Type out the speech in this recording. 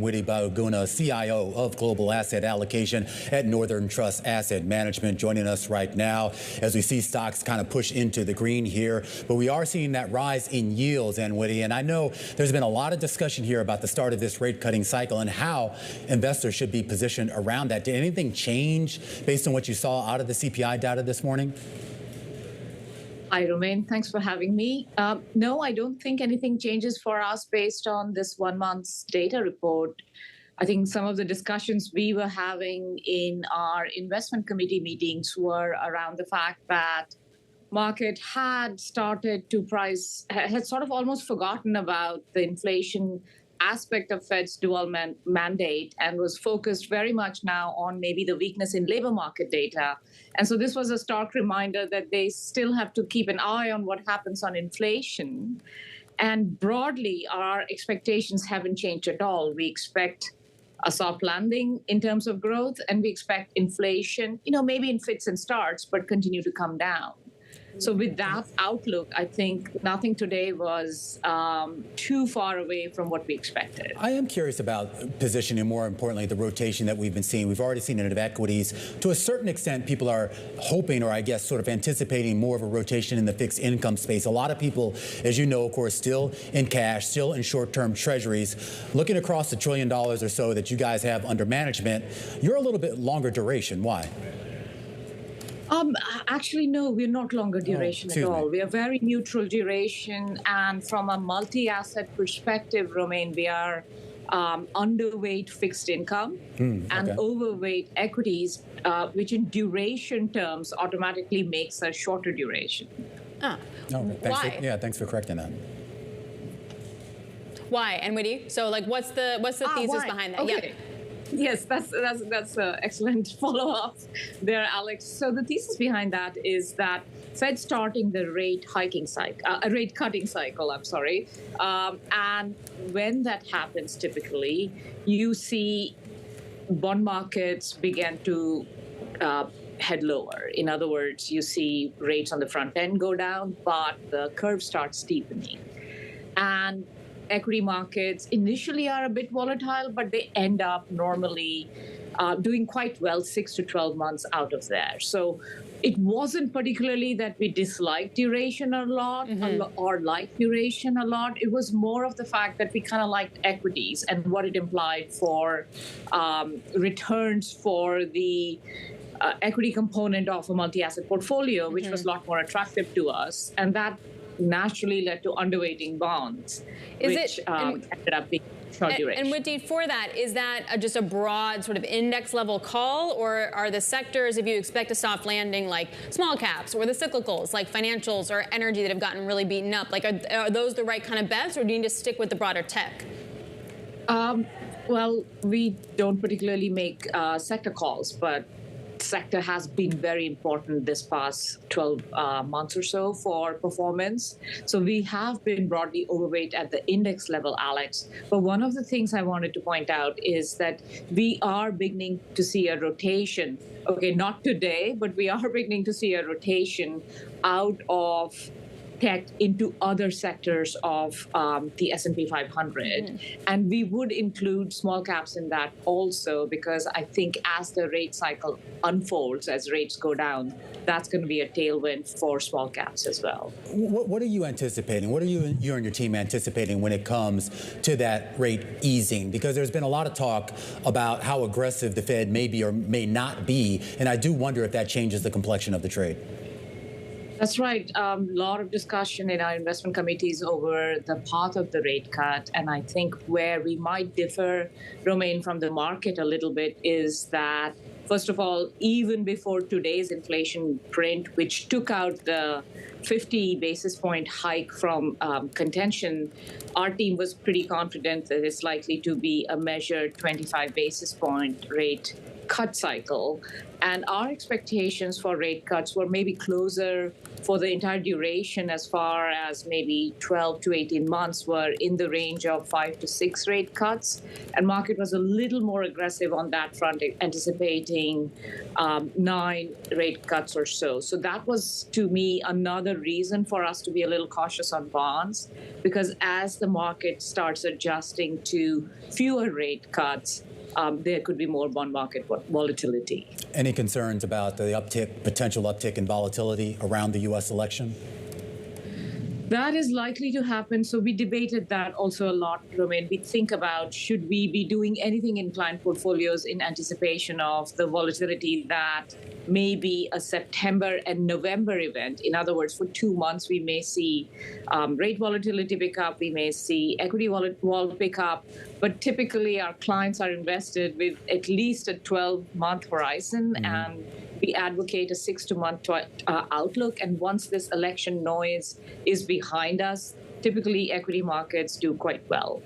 Anwiti Bahuguna, CIO of Global Asset Allocation at Northern Trust Asset Management, joining us right now as we see stocks kind of push into the green here. But we are seeing that rise in yields, Anwiti, and I know there's been a lot of discussion here about the start of this rate cutting cycle and how investors should be positioned around that. Did anything change based on what you saw out of the CPI data this morning? Hi, Romain. Thanks for having me. No, I don't think anything changes for us based on this 1 month's data report. I think some of the discussions we were having in our investment committee meetings were around the fact that market had started to price, had sort of almost forgotten about the inflation aspect of Fed's dual mandate and was focused very much now on maybe the weakness in labor market data. And so this was a stark reminder that they still have to keep an eye on what happens on inflation. And broadly, our expectations haven't changed at all. We expect a soft landing in terms of growth, and we expect inflation, maybe in fits and starts, but continue to come down. So with that outlook, I think nothing today was too far away from what we expected. I am curious about positioning, more importantly, the rotation that we've been seeing. We've already seen it in equities. To a certain extent, people are hoping, or I guess sort of anticipating, more of a rotation in the fixed income space. A lot of people, as you know, of course, still in cash, still in short-term treasuries. Looking across the $1 trillion or so that you guys have under management, you're a little bit longer duration. Why? Actually, no, we're not longer duration at all. We are very neutral duration. And from a multi-asset perspective, Romain, we are underweight fixed income and overweight equities, which in duration terms automatically makes a shorter duration. Why? Thanks for correcting that. Why, Anwiti? So, what's the thesis behind that? Okay. Yeah. Yes, that's an excellent follow-up there, Alex. So the thesis behind that is that Fed starting the rate cutting cycle, and when that happens, typically, you see bond markets begin to head lower. In other words, you see rates on the front end go down, but the curve starts steepening. And equity markets initially are a bit volatile, but they end up normally doing quite well 6 to 12 months out of there. So it wasn't particularly that we disliked duration a lot or liked duration a lot. It was more of the fact that we kind of liked equities and what it implied for returns for the equity component of a multi-asset portfolio, which was a lot more attractive to us. And that naturally led to underweighting bonds, which ended up being short duration. And Anwiti, for that, is that just a broad sort of index level call, or are the sectors, if you expect a soft landing, like small caps or the cyclicals, like financials or energy that have gotten really beaten up, are those the right kind of bets, or do you need to stick with the broader tech? Well, we don't particularly make sector calls, but sector has been very important this past 12 months or so for performance. So we have been broadly overweight at the index level, Alex. But one of the things I wanted to point out is that we are beginning to see a rotation. Okay, not today, but we are beginning to see a rotation out of tech into other sectors of the S&P 500. And we would include small caps in that also, because I think as the rate cycle unfolds, as rates go down, that's going to be a tailwind for small caps as well. What are you anticipating? What are you and your team anticipating when it comes to that rate easing? Because there's been a lot of talk about how aggressive the Fed may be or may not be, and I do wonder if that changes the complexion of the trade. That's right. A lot of discussion in our investment committees over the path of the rate cut. And I think where we might differ, Romain, from the market a little bit is that, first of all, even before today's inflation print, which took out the 50 basis point hike from contention, our team was pretty confident that it's likely to be a measured 25 basis point rate cut cycle. And our expectations for rate cuts were maybe closer for the entire duration, as far as maybe 12 to 18 months, were in the range of 5 to 6 rate cuts. And market was a little more aggressive on that front, anticipating 9 rate cuts or so. So that was, to me, another reason for us to be a little cautious on bonds, because as the market starts adjusting to fewer rate cuts, there could be more bond market volatility. Any concerns about the potential uptick in volatility around the U.S. election? That is likely to happen. So we debated that also a lot, Romain. We think about, should we be doing anything in client portfolios in anticipation of the volatility that may be a September and November event? In other words, for 2 months, we may see rate volatility pick up, we may see equity vol pick up, but typically our clients are invested with at least a 12-month horizon, and we advocate a 6-month outlook. And once this election noise is behind us, typically equity markets do quite well.